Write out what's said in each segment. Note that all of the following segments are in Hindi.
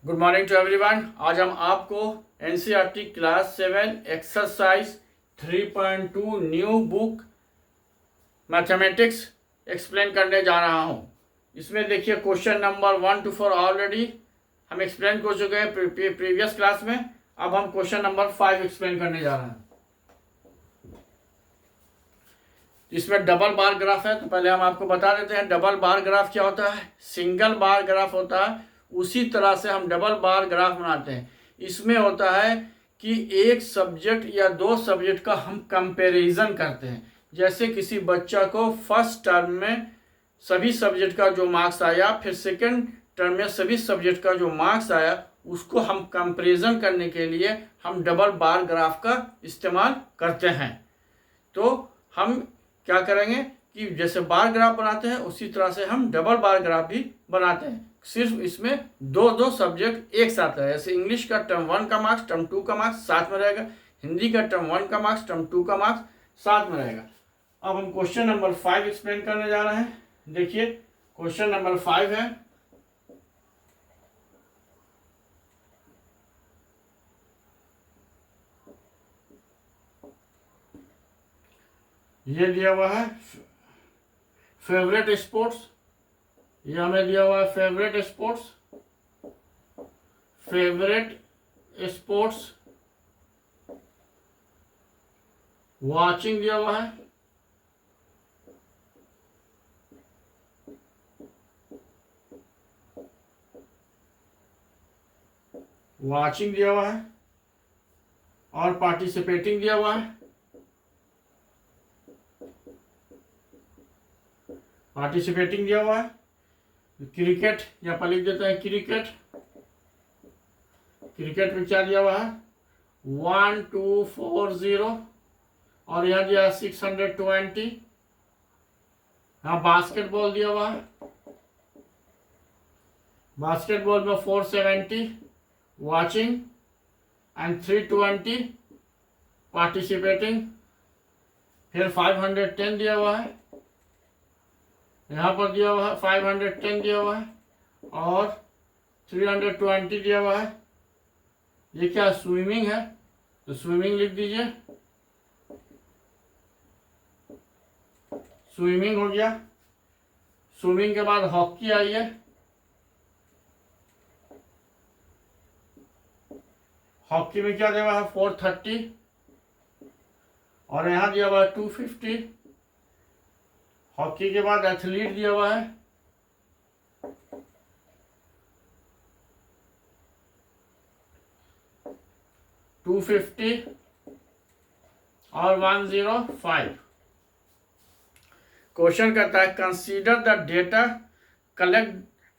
Good morning to everyone. आज हम आपको NCERT class 7 exercise 3.2 new book mathematics explain करने जा रहा हूं। इसमें देखिए क्वेश्चन नंबर 1 to 4 ऑलरेडी हम एक्सप्लेन कर चुके हैं प्रीवियस क्लास में। अब हम क्वेश्चन नंबर 5 एक्सप्लेन करने जा रहे हैं। इसमें डबल बार ग्राफ है, तो पहले हम आपको बता देते हैं डबल बार ग्राफ क्या होता है। सिंगल बार ग्राफ होता है, उसी तरह से हम डबल बार ग्राफ बनाते हैं। इसमें होता है कि एक सब्जेक्ट या दो सब्जेक्ट का हम कंपैरिजन करते हैं। जैसे किसी बच्चा को फर्स्ट टर्म में सभी सब्जेक्ट का जो मार्क्स आया, फिर सेकंड टर्म में सभी सब्जेक्ट का जो मार्क्स आया, उसको हम कंपैरिजन करने के लिए हम डबल बार ग्राफ का इस्तेमाल करते हैं। तो हम क्या करेंगे कि जैसे बार ग्राफ बनाते हैं उसी तरह से हम डबल बार ग्राफ भी बनाते हैं। सिर्फ इसमें दो सब्जेक्ट एक साथ है। जैसे इंग्लिश का टर्म 1 का मार्क्स टर्म 2 का मार्क्स साथ में रहेगा, हिंदी का टर्म 1 का मार्क्स टर्म 2 का मार्क्स साथ में रहेगा। अब हम क्वेश्चन नंबर 5 एक्सप्लेन करने जा रहे हैं। देखिए क्वेश्चन नंबर 5 है, ये दिया हुआ है फेवरेट स्पोर्ट्स। ये हमें दिया हुआ है फेवरेट स्पोर्ट्स वाचिंग दिया हुआ है। वाचिंग दिया हुआ है और पार्टिसिपेटिंग दिया हुआ है। पार्टिसिपेटिंग दिया हुआ है। क्रिकेट या पर लिख देते हैं क्रिकेट। क्रिकेट में क्या दिया हुआ है 1240 और यहाँ दिया 620। यहाँ बास्केटबॉल दिया हुआ है। बास्केटबॉल में 470 वाचिंग एंड 320 पार्टिसिपेटिंग। फिर 510 दिया हुआ है। यहाँ पर दिया हुआ है 510 दिया हुआ है और 320 दिया हुआ है। ये क्या स्विमिंग है, तो स्विमिंग लिख दीजिए। स्विमिंग हो गया। स्विमिंग के बाद हॉकी आई है। हॉकी में क्या दिया हुआ है 430 और यहाँ दिया हुआ है 250। हॉकी के बाद एथलीट दिया हुआ है 250 और 105। क्वेश्चन कहता है consider the data collect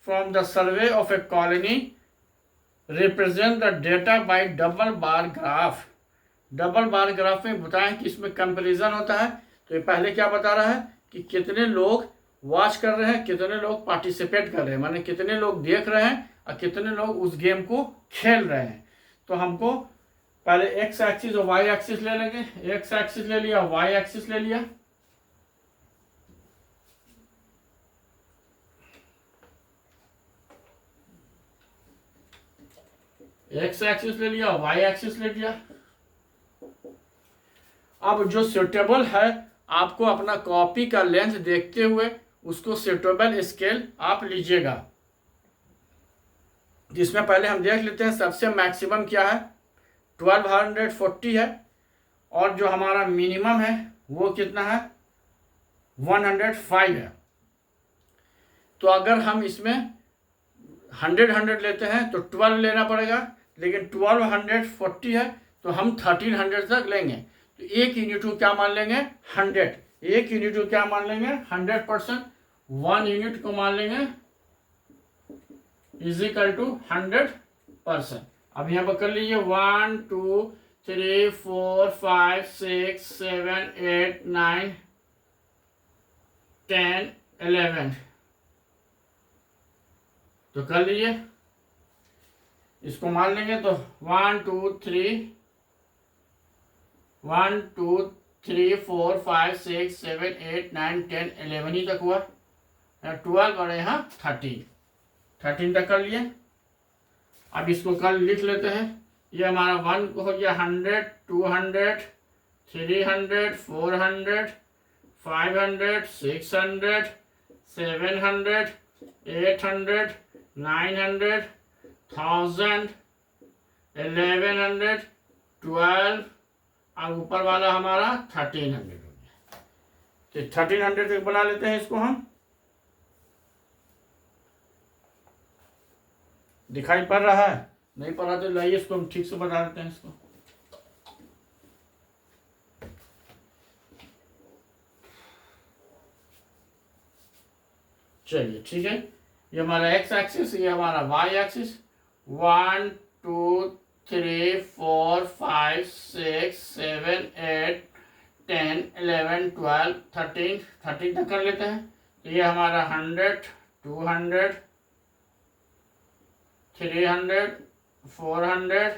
from the survey of A colony, represent the data bye double bar graph. Double bar graph में बताएं कि इसमें कंपैरिजन होता है। तो ये पहले क्या बता रहा है कि कितने लोग वॉच कर रहे हैं, कितने लोग पार्टिसिपेट कर रहे हैं, माने कितने लोग देख रहे हैं और कितने लोग उस गेम को खेल रहे हैं। तो हमको पहले एक्स एक्सिस और वाई एक्सिस ले लेंगे। एक्स एक्सिस ले लिया, वाई एक्सिस ले लिया। एक्स एक्सिस ले लिया, वाई एक्सिस ले लिया। अब जो सुटेबल है, आपको अपना कॉपी का लेंथ देखते हुए उसको सुटेबल स्केल आप लीजिएगा। जिसमें पहले हम देख लेते हैं सबसे मैक्सिमम क्या है 1240 है और जो हमारा मिनिमम है वो कितना है 105 है। तो अगर हम इसमें 100 लेते हैं तो 12 लेना पड़ेगा, लेकिन 1240 है तो हम 1300 तक लेंगे। तो एक यूनिट को क्या मान लेंगे 100। एक यूनिट को क्या मान लेंगे 100%। 1 यूनिट को मान लेंगे इज इक्वल टू 100%। अब यहाँ पर कर लीजिए 1 2 3 4 5 6 7 8 9 10 11। तो कर लीजिए, इसको मान लेंगे तो 1 2 3 4 5 6 7 8 9 10 11 ही तक हुआ। 12 और यहाँ 13 तक कर लिए। अब इसको कल लिख लेते हैं। ये हमारा 1 हो गया 100, 200, 300, 400, 500, 600, 700, 800, 900, 1000, 1100, 12 और ऊपर वाला हमारा 1300 हो गया। तो 1300 तक बना लेते हैं इसको हम। दिखाई पड़ रहा है? नहीं पड़ रहा तो लाइए इसको हम ठीक से बता देते हैं इसको। चलिए ठीक है, ये हमारा एक्स एक्सिस, ये हमारा वाई एक्सिस। 1 2 3 4 5 6 7 8 10 11 12 13 तक कर लेते हैं। तो ये हमारा 100, 200, 300, 400,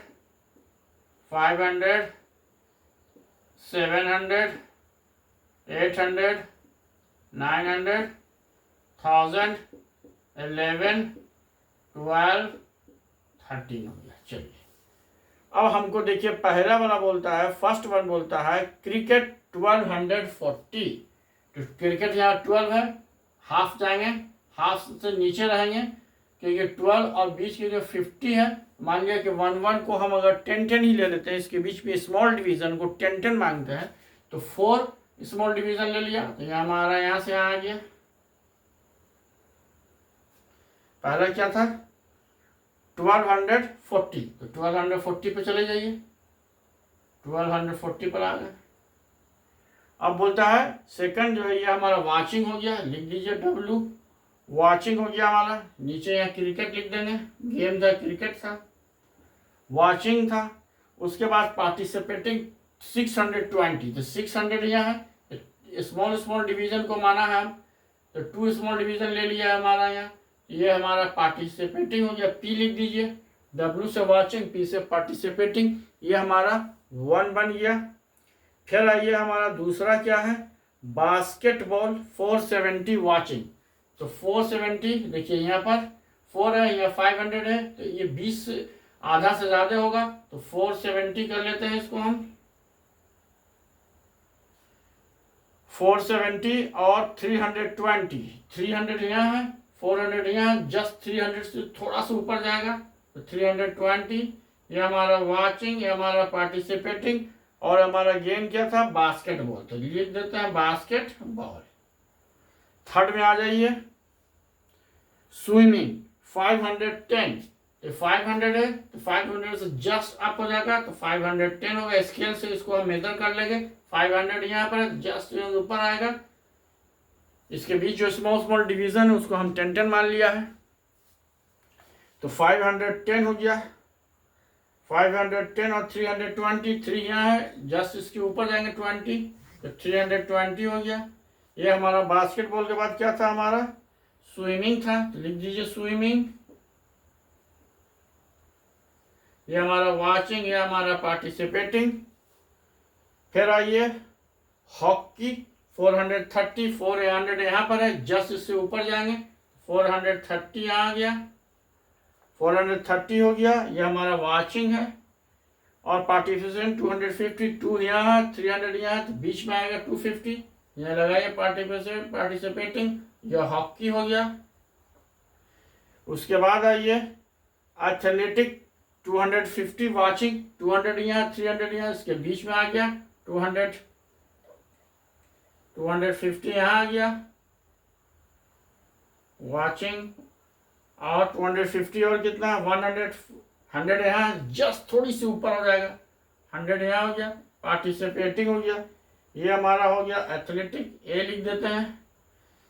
500, 700, 800, 900, 1000, 11, 12, 13 हो गया। चलिए अब हमको देखिए पहला वाला बोलता है, फर्स्ट वन बोलता है क्रिकेट 1240। तो क्रिकेट यहाँ 12 है, हाफ जाएंगे, हाफ से नीचे रहेंगे क्योंकि 12 और बीच की जो 50 है, मान लिया कि 1 को हम अगर 10 ही ले लेते हैं, इसके बीच में स्मॉल डिवीजन को 10 मांगते हैं, तो 4 स्मॉल डिवीजन ले लिया, तो ये हमारा यहाँ से यहाँ आ गया। पहला क्या था 1240, तो 1240 पे चले जाइए, 1240 पर आ गए। अब बोलता है सेकंड जो है ये हमारा वाचिंग हो गया, लिख दीजिए W, वाचिंग हो गया हमारा। नीचे यहाँ क्रिकेट लिख देंगे, गेम था क्रिकेट था, वाचिंग था। उसके बाद पार्टिसिपेटिंग 620, तो 600 यहाँ है, स्मॉल डिवीजन को माना है हम, तो 2 स्मॉल डिवीजन ले लिया है हमारा यहाँ। ये हमारा पार्टिसिपेटिंग हो गया, P लिख दीजिए, W से वाचिंग, P से पार्टिसिपेटिंग, ये हमारा 1 बन गया। फिर आइए हमारा दूसरा क्या है, बास्केटबॉल 470 वाचिंग। तो 470 देखिए यहाँ पर 4 है, यहाँ 500 है, तो ये 20 आधा से ज़्यादा होगा, तो 470 कर लेते हैं इसको हम। 470 और 320, 300 यहाँ है, 400 यहाँ है, जस्ट 300 से थोड़ा सा ऊपर जाएगा, तो 320। ये हमारा वाचिंग, ये हमारा पार्टिसिपेटिंग, और हमारा गेम क्या था बास्केटबॉल, तो लिख देते हैं बास्केटबॉल। थर्ड में आ जाइए, स्विमिंग 510, तो 500 है, तो 500 से जस्ट अप हो जाएगा, तो 510 होगा। स्केल से इसको हम मेजर कर लेंगे, 500 यहाँ पर जस्ट ऊपर आएगा, इसके बीच जो स्मॉल डिवीजन है उसको हम 10 मान लिया है, तो 510 हो गया। 510 और 320, 3 यहाँ है, जस्ट इसके ऊपर जाएंगे 20, तो 320 हो गया। ये हमारा बास्केटबॉल के बाद क्या था हमारा, स्विमिंग था, तो लिख दीजिए स्विमिंग। ये हमारा वाचिंग, ये हमारा पार्टिसिपेटिंग। फिर आइए हॉकी 430, 400 यहाँ पर है, जस्ट इससे ऊपर जाएंगे, 430 यहाँ आ गया, 430 हो गया। ये हमारा वाचिंग है, और पार्टिसिपेंट 252 यहाँ है, 300 यहाँ है, तो बीच में आएगा 250, यहाँ लगाइए पार्टिसिपेटिंग। यह हॉकी हो गया। उसके बाद आइए एथलेटिक 250 वाचिंग, 200 यहाँ, 300 यहाँ, इसके बीच में आ गया 250 यहाँ आ गया वाचिंग, और 250 और कितना 100 यहाँ, जस्ट थोड़ी सी ऊपर हो जाएगा, 100 यहाँ हो गया, पार्टिसिपेटिंग हो गया। ये हमारा हो गया एथलेटिक, ए लिख देते हैं।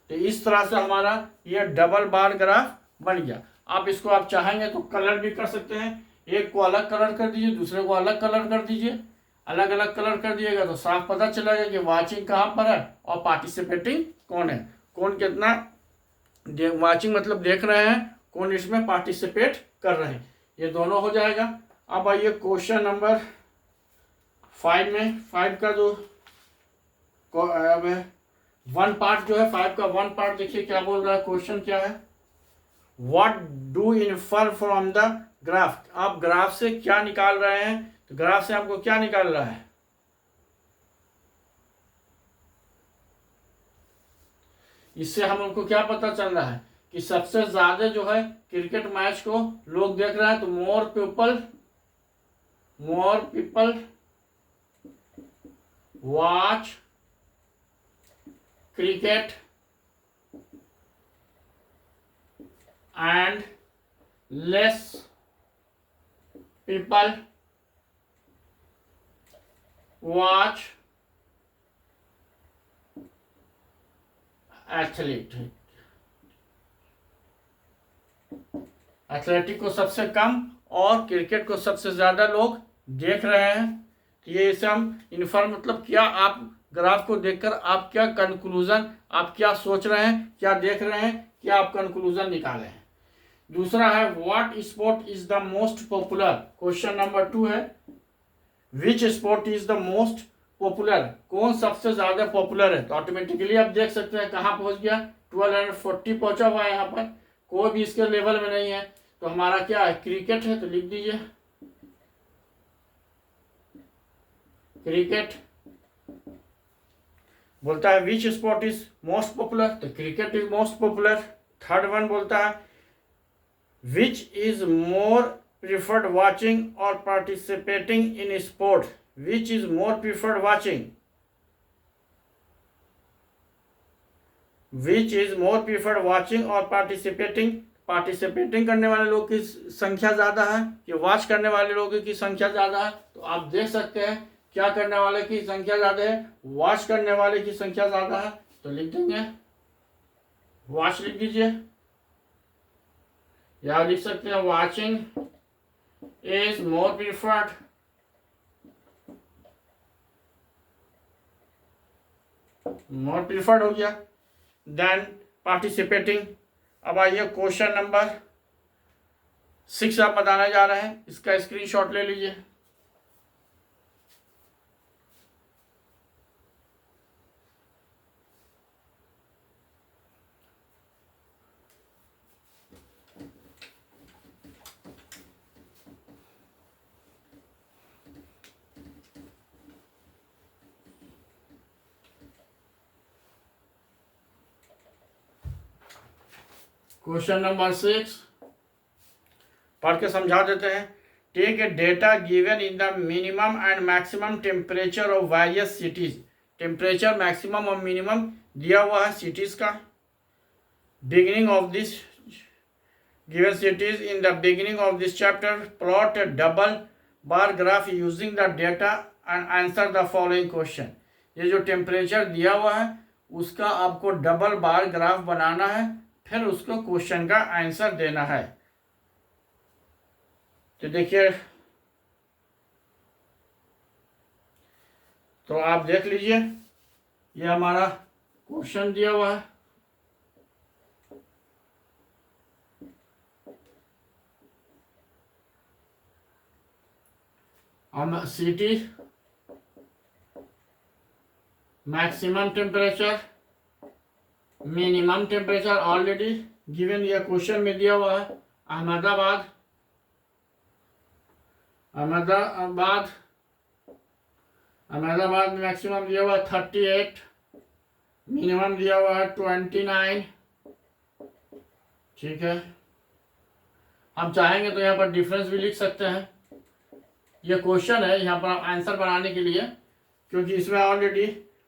तो इस तरह से हमारा ये डबल बार ग्राफ बन गया। आप इसको आप चाहेंगे तो कलर भी कर सकते हैं, एक को अलग कलर कर दीजिए, दूसरे को अलग कलर कर दीजिए। अलग अलग कलर कर दिएगा तो साफ पता चलेगा कि वाचिंग कहाँ पर है और पार्टिसिपेटिंग कौन है, कौन कितना वाचिंग मतलब देख रहे हैं, कौन इसमें पार्टिसिपेट कर रहे हैं, ये दोनों हो जाएगा। अब आइए क्वेश्चन नंबर 5 में, 5 का जो अब 1 पार्ट जो है 5 का 1 पार्ट देखिए क्या बोल रहा है, क्वेश्चन क्या है। What do infer from the graph, आप ग्राफ से क्या निकाल रहे हैं, तो ग्राफ से आपको क्या निकाल रहा है, इससे हम उनको क्या पता चल रहा है कि सबसे ज्यादा जो है क्रिकेट मैच को लोग देख रहे हैं, तो more people watch cricket and less people watch athletic को सबसे कम और क्रिकेट को सबसे ज़्यादा लोग देख रहे हैं। तो ये इसे हम इन्फॉर्म मतलब क्या, आप ग्राफ को देखकर आप क्या कंक्लूजन, आप क्या सोच रहे हैं, क्या देख रहे हैं, क्या आप कंक्लूजन निकाले हैं। दूसरा है what sport is the most popular, question number 2 है which sport is the most popular, कौन सबसे ज्यादा पॉपुलर है। तो ऑटोमेटिकली आप देख सकते हैं कहाँ पहुंच गया, 1240 पहुंचा हुआ है, यहाँ पर कोई भी इसके लेवल में नहीं है। तो हमारा क्या है, क्रिकेट है, तो लिख दीजिए क्रिकेट। बोलता है which sport is most popular, तो cricket is most popular. Third one बोलता है which is more preferred watching or participating in sport, which is more preferred watching, which is more preferred watching or participating करने वाले लोग की संख्या ज्यादा है कि वॉच करने वाले लोगों की संख्या ज्यादा है। तो आप देख सकते हैं क्या करने वाले की संख्या ज्यादा है, वॉच करने वाले की संख्या ज्यादा है। तो लिख देंगे वॉच, लिख दीजिए, या लिख सकते हैं वॉचिंग इज मोर प्रिफर्ड हो गया देन पार्टिसिपेटिंग। अब आइए क्वेश्चन नंबर 6 आप बताने जा रहे हैं, इसका स्क्रीनशॉट ले लीजिए। क्वेश्चन नंबर 6 पढ़ के समझा देते हैं। Take a data given in the minimum and maximum temperature of various cities, temperature maximum और मिनिमम दिया हुआ है सिटीज का। Beginning of this given cities, in the beginning of this chapter plot a double bar graph using the data and answer the following question. ये जो टेम्परेचर दिया हुआ है उसका आपको डबल बार ग्राफ बनाना है, फिर उसको क्वेश्चन का आंसर देना है। तो देखिए, तो आप देख लीजिए ये हमारा क्वेश्चन दिया हुआ है। हम city maximum temperature minimum temperature already given, यह क्वेश्चन में दिया हुआ है। अहमदाबाद में मैक्सिमम दिया हुआ है 38, मिनिमम दिया हुआ है 29। ठीक है, हम चाहेंगे तो यहाँ पर डिफरेंस भी लिख सकते हैं। ये क्वेश्चन है यहाँ पर आंसर बनाने के लिए, क्योंकि इसमें ऑलरेडी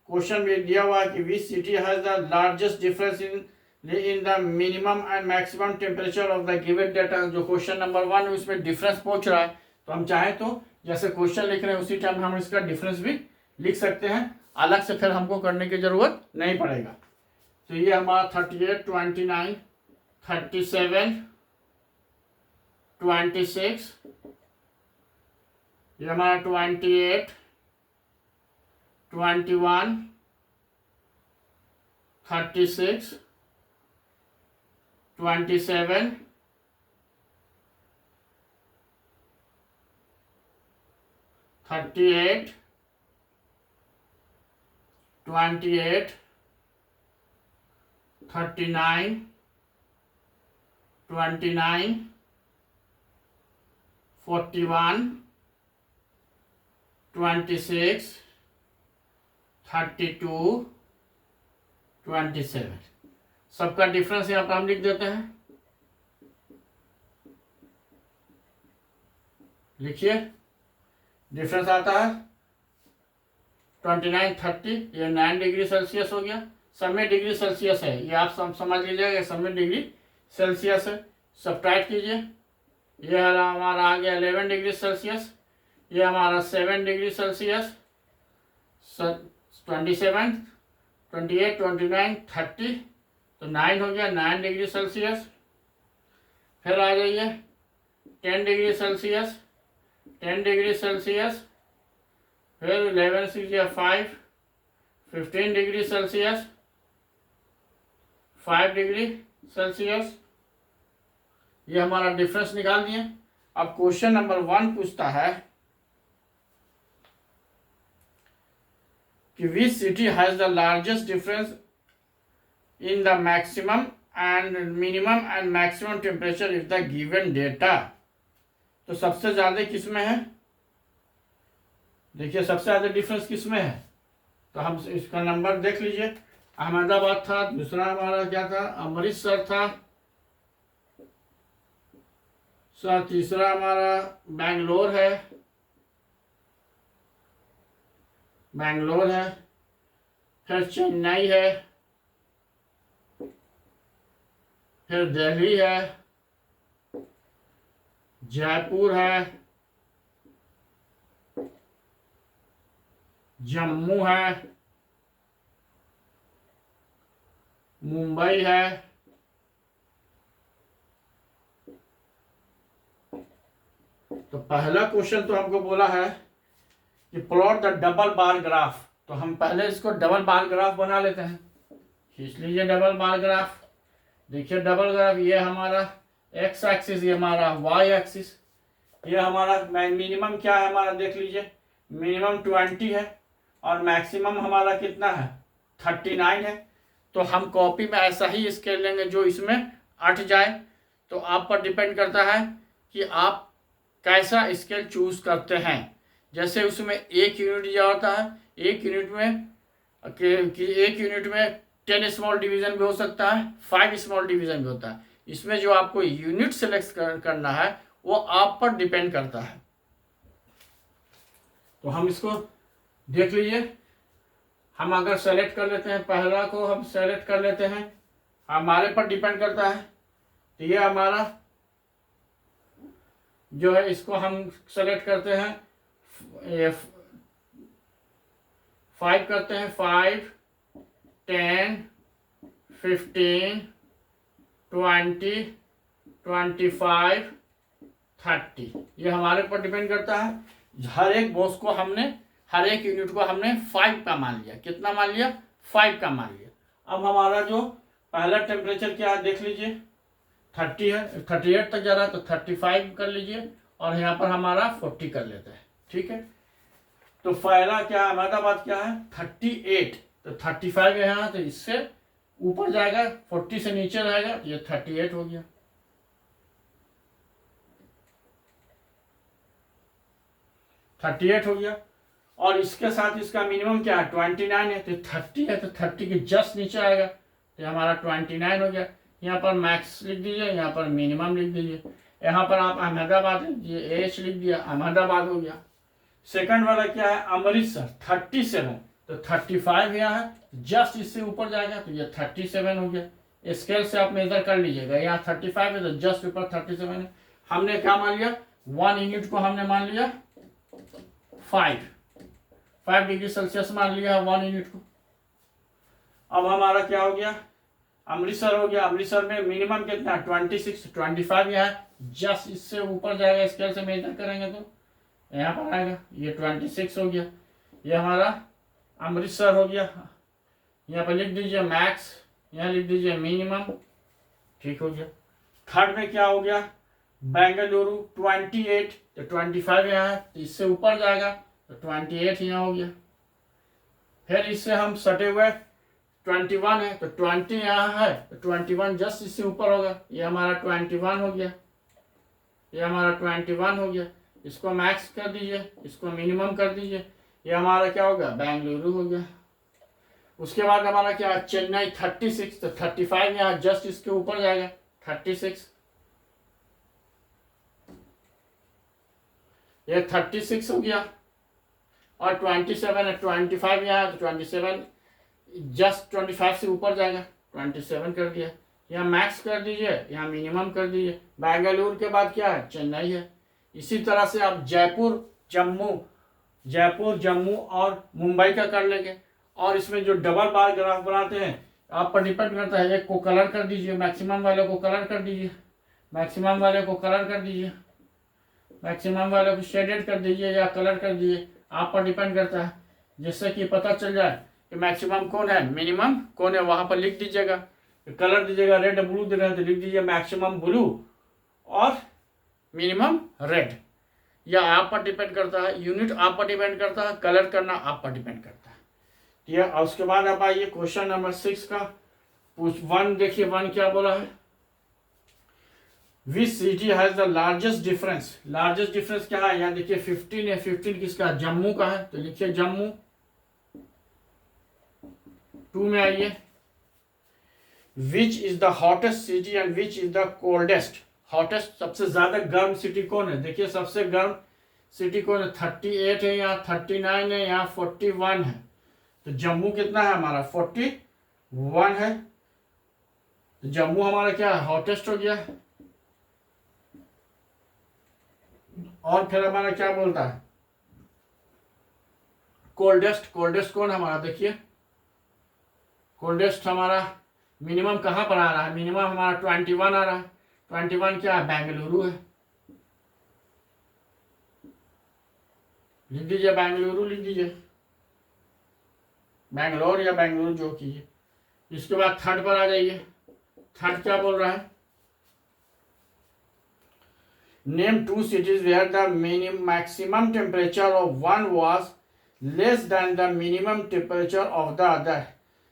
क्वेश्चन में दिया हुआ है कि which city has the largest difference in the minimum and maximum temperature of the given data. जो क्वेश्चन नंबर 1 है उसमें डिफरेंस पूछ रहा है, तो हम चाहें तो जैसे क्वेश्चन लिख रहे हैं उसी टाइम हम इसका डिफरेंस भी लिख सकते हैं, अलग से फिर हमको करने की जरूरत नहीं पड़ेगा। तो ये हमारा 38, 29, 37, 26, ये हमारा 28, 21, 36, 27, 38, 28, 39, 29, 41, 26, 32, 27। सबका डिफरेंस यहाँ पर हम लिख देते हैं। लिखिए, डिफरेंस आता है 29, 30, ये 9 डिग्री सेल्सियस हो गया। सब में डिग्री सेल्सियस है, ये आप समझ लीजिएगा, सब में डिग्री सेल्सियस है। सब्ट्रैक्ट कीजिए, ये हमारा आ गया 11 डिग्री सेल्सियस, ये हमारा 7 डिग्री सेल्सियस, 27, 28, 29, 30, तो 9 हो गया 9 डिग्री सेल्सियस। फिर आ जाइए 10 डिग्री सेल्सियस, 10 डिग्री सेल्सियस, फिर 11 6 5, 15 डिग्री सेल्सियस, 5 डिग्री सेल्सियस। ये हमारा डिफरेंस निकाल दिए। अब क्वेश्चन नंबर 1 पूछता है कि which city has the largest difference in the maximum and minimum and maximum temperature if the given data. तो सबसे ज्यादा किस में है? देखिए सबसे ज्यादा डिफरेंस किस में है, तो हम इसका नंबर देख लीजिए। अहमदाबाद था, दूसरा हमारा क्या था, अमृतसर था, तीसरा हमारा बेंगलोर है, फिर चेन्नई है, फिर दिल्ली है, जयपुर है, जम्मू है, मुंबई है, तो पहला क्वेश्चन तो हमको बोला है कि plot the double bar graph. तो हम पहले इसको डबल बार ग्राफ बना लेते हैं। खींच लीजिए डबल बार ग्राफ। देखिए डबल ग्राफ, ये हमारा एक्स एक्सिस, ये हमारा वाई एक्सिस, ये हमारा मिनिमम क्या है हमारा, देख लीजिए मिनिमम 20 है और मैक्सिमम हमारा कितना है 39 है। तो हम कॉपी में ऐसा ही स्केल लेंगे जो इसमें अट जाए। तो आप पर डिपेंड करता है कि आप कैसा स्केल चूज करते हैं। जैसे उसमें 1 यूनिट दिया होता है, एक यूनिट में 10 स्मॉल डिवीजन भी हो सकता है, 5 स्मॉल डिवीजन भी होता है। इसमें जो आपको यूनिट सेलेक्ट करना है वो आप पर डिपेंड करता है। तो हम इसको देख लीजिए, हम अगर सेलेक्ट कर लेते हैं, पहला को हम सेलेक्ट कर लेते हैं, हमारे पर डिपेंड करता है। तो ये हमारा जो है, इसको हम सेलेक्ट करते हैं, 5 करते हैं, 5, 10, 15, 20, 25, 30, ये हमारे पर डिपेंड करता है। हर एक बॉक्स को हमने, हर एक यूनिट को हमने 5 का मान लिया। कितना मान लिया? 5 का मान लिया। अब हमारा जो पहला टेम्परेचर क्या है देख लीजिए, 30 है, 38 तक जा रहा है, तो 35 कर लीजिए और यहाँ पर हमारा 40 कर लेते हैं। ठीक है, तो पहला क्या है, अहमदाबाद क्या है 38, तो 35 है यहाँ, तो इससे ऊपर जाएगा, 40 से नीचे रहेगा, तो ये 38 हो गया। हो गया। और इसके साथ इसका मिनिमम क्या है 29 है, तो 30 है, तो 30 के जस्ट नीचे आएगा, तो हमारा 29 हो गया। यहाँ पर मैक्स लिख दीजिए, यहाँ पर मिनिमम लिख दीजिए। यहाँ पर आप अहमदाबाद ये एच लिख दिया, अहमदाबाद हो गया। सेकंड वाला क्या है, अमृतसर 37, तो 35 यहाँ है, जस्ट इससे ऊपर जाएगा, तो ये 37 हो गया। स्केल से आप मेजर कर लीजिएगा, यहाँ 35 है तो जस्ट ऊपर 37 है। हमने क्या मान लिया, 1 यूनिट को हमने मान लिया 5 डिग्री सेल्सियस मान लिया 1 यूनिट को। अब हमारा क्या हो गया, अमृतसर हो गया। अमृतसर में मिनिमम कितना 26, 25 यहाँ है, जस्ट इससे ऊपर जाएगा, स्केल से मेजर करेंगे तो यहाँ पर आएगा, ये 26 हो गया। ये हमारा अमृतसर हो गया। यहाँ पर लिख दीजिए मैक्स, यहाँ लिख दीजिए मिनिमम, ठीक हो गया। थर्ड में क्या हो गया, बेंगलुरु 28, तो 25 यहाँ है, तो इससे ऊपर जाएगा, तो 28 यहाँ हो गया। फिर इससे हम सटे हुए 21 है, तो 20 यहाँ है, तो 21 जस्ट इससे ऊपर होगा। ये हमारा 21 हो गया, ये हमारा 21 हो गया। इसको मैक्स कर दीजिए, इसको मिनिमम कर दीजिए, ये हमारा क्या होगा, बेंगलुरु हो गया। उसके बाद हमारा क्या, चेन्नई 36, तो 35 यहाँ जस्ट इसके ऊपर जाएगा, 36, ये 36 हो गया। और 27 है, 25 यहाँ, तो 27 जस्ट 25 से ऊपर जाएगा, 27 कर दिया। यहाँ मैक्स कर दीजिए, यहाँ मिनिमम कर दीजिए। बेंगलुरु के बाद क्या है, चेन्नई है। इसी तरह से आप जयपुर जम्मू और मुंबई का कर लेंगे। और इसमें जो डबल बार ग्राफ बनाते हैं आप पर डिपेंड करता है, एक को कलर कर दीजिए, मैक्सिमम वाले को कलर कर दीजिए, मैक्सिमम वाले को कलर कर दीजिए, मैक्सिमम वाले को शेडेड कर दीजिए या कलर कर दीजिए, आप पर डिपेंड करता है, जिससे कि पता चल जाए कि मैक्सिमम कौन है, मिनिमम कौन है। वहाँ पर लिख दीजिएगा, कलर दीजिएगा, रेड ब्लू दे रहे हैं तो लिख दीजिए मैक्सिमम ब्लू और मिनिमम रेड। या आप पर डिपेंड करता है, यूनिट आप पर डिपेंड करता है, कलर करना आप पर डिपेंड करता है। ठीक है, और उसके बाद अब आइए क्वेश्चन नंबर 6 का 1 देखिए। 1 क्या बोला है, which city has the largest difference. Largest difference क्या है, यहाँ देखिए 15 है, 15 किसका, जम्मू का है, तो लिखिए जम्मू। 2 में आइए, which is the hottest city and which is the coldest. Hottest सबसे ज्यादा गर्म सिटी कौन है, देखिए सबसे गर्म सिटी कौन है, 38 है, यहाँ 39 है, यहाँ 41 है। तो जम्मू कितना है हमारा, 41 है। तो जम्मू हमारा क्या है, हॉटेस्ट हो गया। और फिर हमारा क्या बोलता है, कोल्डेस्ट। कोल्डेस्ट कौन हमारा, देखिए कोल्डेस्ट हमारा मिनिमम कहाँ पर आ रहा है, मिनिमम हमारा 21 आ रहा है। 21 क्या है, बेंगलुरु है, लिख दीजिए बेंगलुरु, लिख दीजिए बैंगलोर या बेंगलुरु जो कीजिए। इसके बाद थर्ड पर आ जाइए। थर्ड क्या बोल रहा है, name 2 cities where the maximum temperature of one was less than the minimum temperature of the other.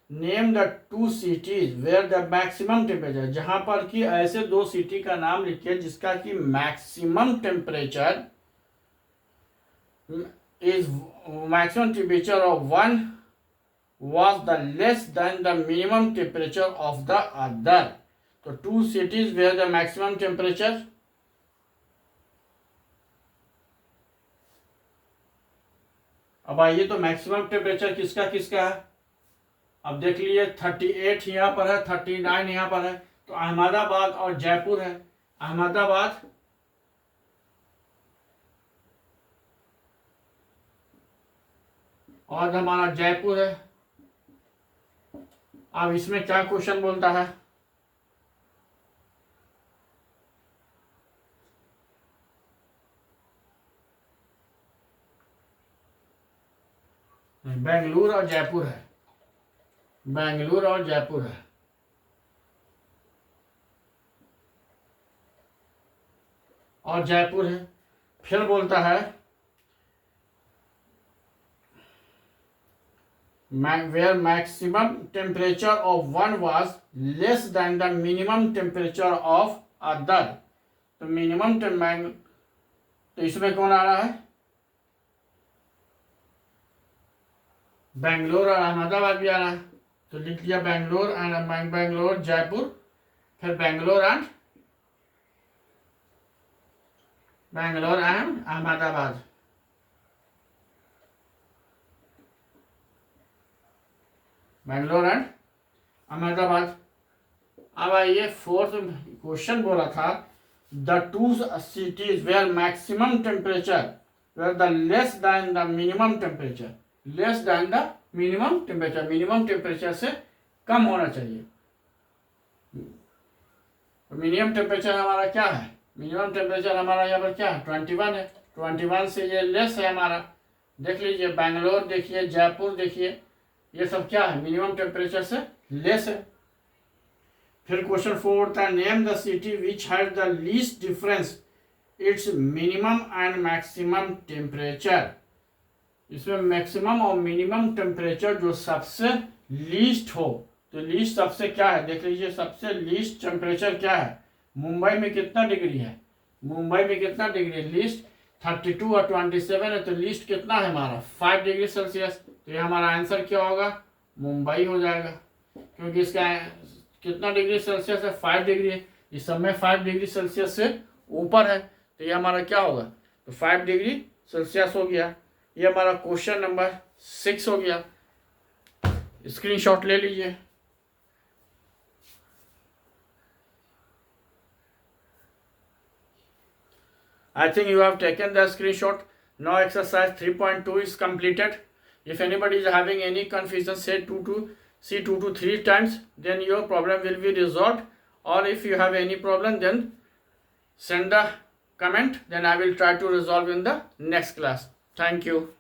Name the 2 cities where the maximum temperature, जहां पर कि ऐसे 2 सिटी का नाम लिखिए जिसका कि maximum temperature of one was the less than the minimum temperature of the other. तो 2 cities where the maximum temperature, अब आइए तो मैक्सिमम टेम्परेचर किसका किसका है, अब देख लीजिए 38 यहाँ पर है, 39 यहाँ पर है। तो अहमदाबाद और जयपुर है, अहमदाबाद और हमारा जयपुर है। अब इसमें क्या क्वेश्चन बोलता है, बेंगलुरु और जयपुर है, बेंगलुरु और जयपुर है। और जयपुर है। फिर बोलता है where maximum temperature of one was less than the minimum temperature of other. तो मिनिमम तो इसमें कौन आ रहा है, बेंगलोर और अहमदाबाद भी आ रहा है। तो लिख लिया बेंगलोर एंड बेंगलोर जयपुर, फिर बेंगलोर एंड अहमदाबाद। बेंगलोर एंड अहमदाबाद। अब आइए फोर्थ क्वेश्चन बोला था, the 2 cities where maximum temperature where the less than the minimum temperature, less than the minimum temperature, minimum temperature से कम होना चाहिए। मिनिमम टेम्परेचर हमारा क्या है, मिनिमम टेम्परेचर हमारा यहाँ पर क्या है, 21 है। 21 से ये लेस है हमारा, देख लीजिए बेंगलोर देखिए, जयपुर देखिए, ये सब क्या है, मिनिमम टेम्परेचर से लेस है। फिर क्वेश्चन 4 था, name the city which has the least difference it's minimum and maximum temperature. इसमें मैक्सिमम और मिनिमम टेम्परेचर जो सबसे लीस्ट हो, तो लीस्ट सबसे क्या है देख लीजिए, सबसे लीस्ट टेम्परेचर क्या है, मुंबई में कितना डिग्री है, मुंबई में कितना डिग्री है, लीस्ट 32 और 27 है, तो लीस्ट कितना है हमारा 5 डिग्री सेल्सियस। तो ये हमारा आंसर क्या होगा, मुंबई हो जाएगा, क्योंकि इसका कितना डिग्री सेल्सियस है 5 डिग्री है, इस समय 5 डिग्री सेल्सियस से ऊपर है, तो ये हमारा क्या होगा, तो 5 डिग्री सेल्सियस हो गया। ये हमारा क्वेश्चन नंबर 6 हो गया, स्क्रीनशॉट ले लीजिए। I think you have taken the screenshot. Now exercise 3.2 is completed. If anybody is having any confusion, say 2 to 3 times, then your problem will be resolved. Or if you have any problem, then send a comment, then I will try to resolve in the next class. Thank you.